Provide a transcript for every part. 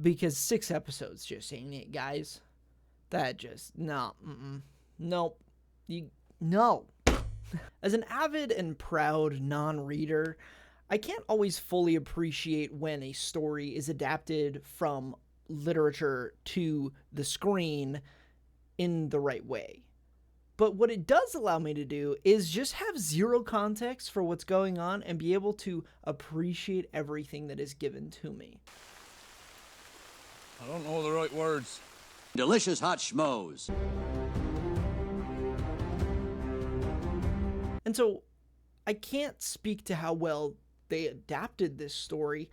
Because 6 episodes just ain't it, guys. That just, no, nope. No. As an avid and proud non-reader, I can't always fully appreciate when a story is adapted from literature to the screen in the right way. But what it does allow me to do is just have zero context for what's going on and be able to appreciate everything that is given to me. I don't know the right words. Delicious hot schmoes. And so I can't speak to how well they adapted this story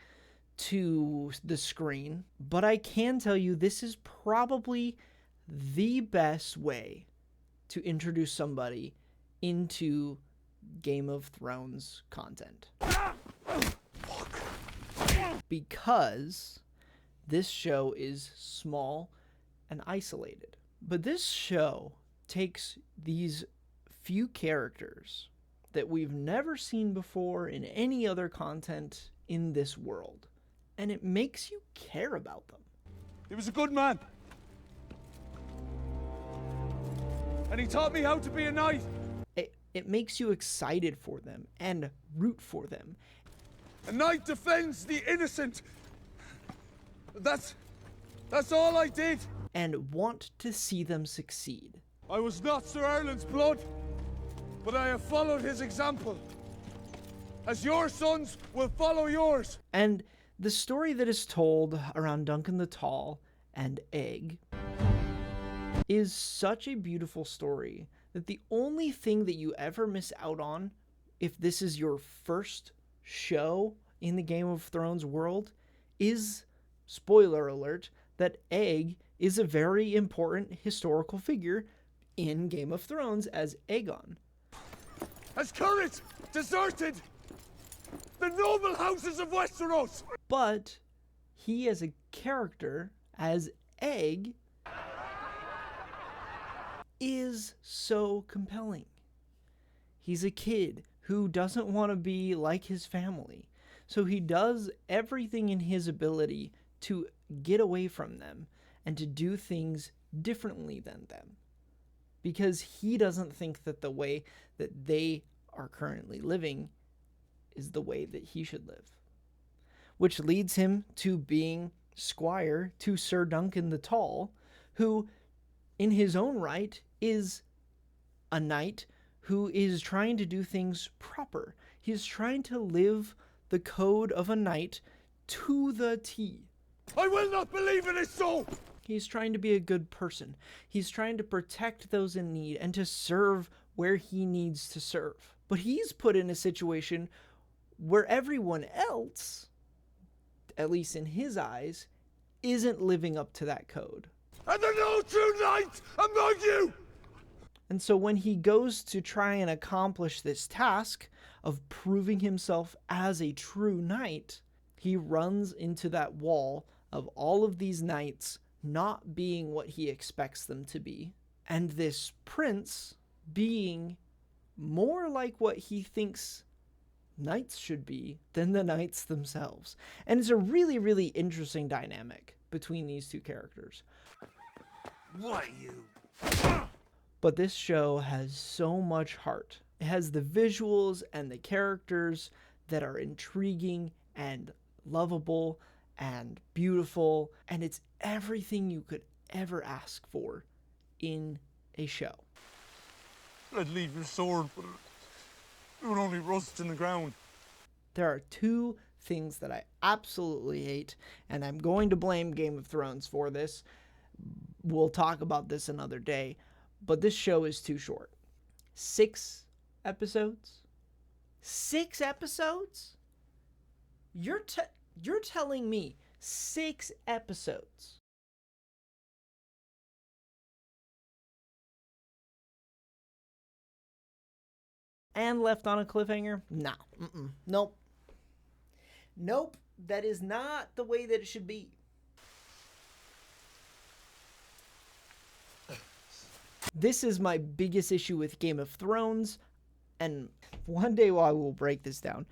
to the screen, but I can tell you this is probably the best way to introduce somebody into Game of Thrones content. Because this show is small and isolated. But this show takes these few characters that we've never seen before in any other content in this world, and it makes you care about them. He was a good man. And he taught me how to be a knight. It makes you excited for them and root for them. A knight defends the innocent. That's all I did. And want to see them succeed. I was not Sir Erland's blood, but I have followed his example. As your sons will follow yours. And the story that is told around Duncan the Tall and Egg is such a beautiful story that the only thing that you ever miss out on, if this is your first show in the Game of Thrones world, is, spoiler alert, that Egg is a very important historical figure in Game of Thrones as Aegon. Has courage deserted the noble houses of Westeros? But he as a character, as Egg, is so compelling. He's a kid who doesn't want to be like his family. So he does everything in his ability to get away from them and to do things differently than them. Because he doesn't think that the way that they are currently living is the way that he should live. Which leads him to being squire to Sir Duncan the Tall, who in his own right is a knight who is trying to do things proper. He's trying to live the code of a knight to the T. I will not believe it is so! He's trying to be a good person. He's trying to protect those in need and to serve where he needs to serve. But he's put in a situation where everyone else, at least in his eyes, isn't living up to that code. And there no true knight among you! And so when he goes to try and accomplish this task of proving himself as a true knight, he runs into that wall of all of these knights not being what he expects them to be, and this prince being more like what he thinks knights should be than the knights themselves. And it's a really, really interesting dynamic between these two characters. What you? But this show has so much heart. It has the visuals and the characters that are intriguing and lovable and beautiful, and it's everything you could ever ask for in a show. I'd leave your sword, but it would only rust in the ground. There are two things that I absolutely hate, and I'm going to blame Game of Thrones for this. We'll talk about this another day, but this show is too short. 6 episodes? 6 episodes? You're telling me 6 episodes? And left on a cliffhanger? Nah. Nope. Nope. That is not the way that it should be. This is my biggest issue with Game of Thrones, and one day I will break this down.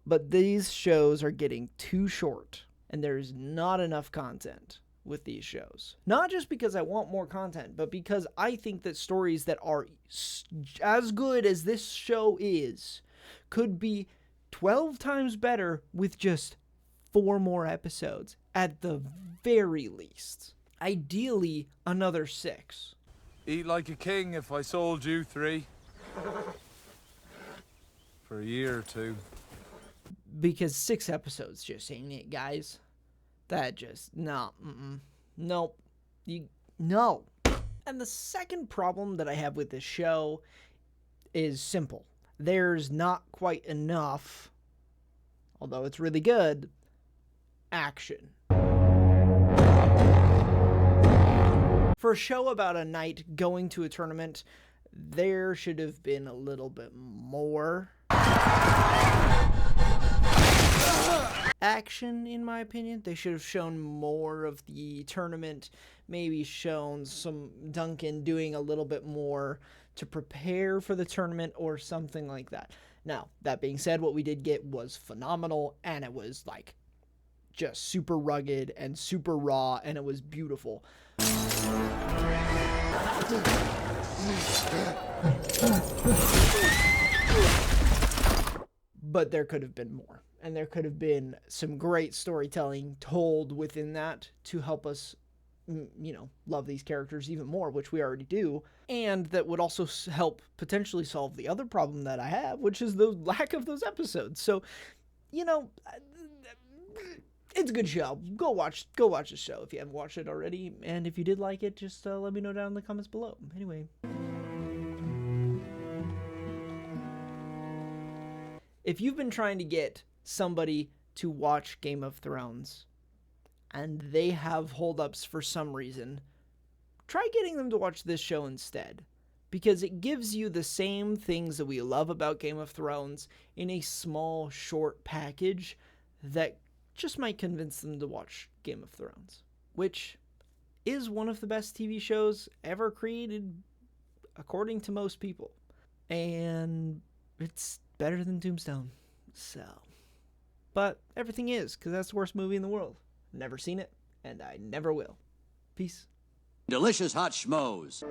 But these shows are getting too short. And there's not enough content with these shows. Not just because I want more content, but because I think that stories that are as good as this show is could be 12 times better with just 4 more episodes at the very least. Ideally, another 6. Eat like a king if I sold you 3. For a year or 2. Because 6 episodes just ain't it, guys. That just, no, nope, no. And the second problem that I have with this show is simple. There's not quite enough, although it's really good, action. For a show about a knight going to a tournament, there should have been a little bit more action, in my opinion. They should have shown more of the tournament, maybe shown some Duncan doing a little bit more to prepare for the tournament or something like that. Now, that being said, what we did get was phenomenal, and it was like just super rugged and super raw, and it was beautiful. But there could have been more. And there could have been some great storytelling told within that to help us, love these characters even more, which we already do. And that would also help potentially solve the other problem that I have, which is the lack of those episodes. So, it's a good show. Go watch the show if you haven't watched it already. And if you did like it, just let me know down in the comments below. Anyway. If you've been trying to get somebody to watch Game of Thrones and they have holdups for some reason, try getting them to watch this show instead, because it gives you the same things that we love about Game of Thrones in a small, short package that just might convince them to watch Game of Thrones, which is one of the best TV shows ever created, according to most people. And it's better than Tombstone, so. But everything is, because that's the worst movie in the world. Never seen it, and I never will. Peace. Delicious Hot Schmoes.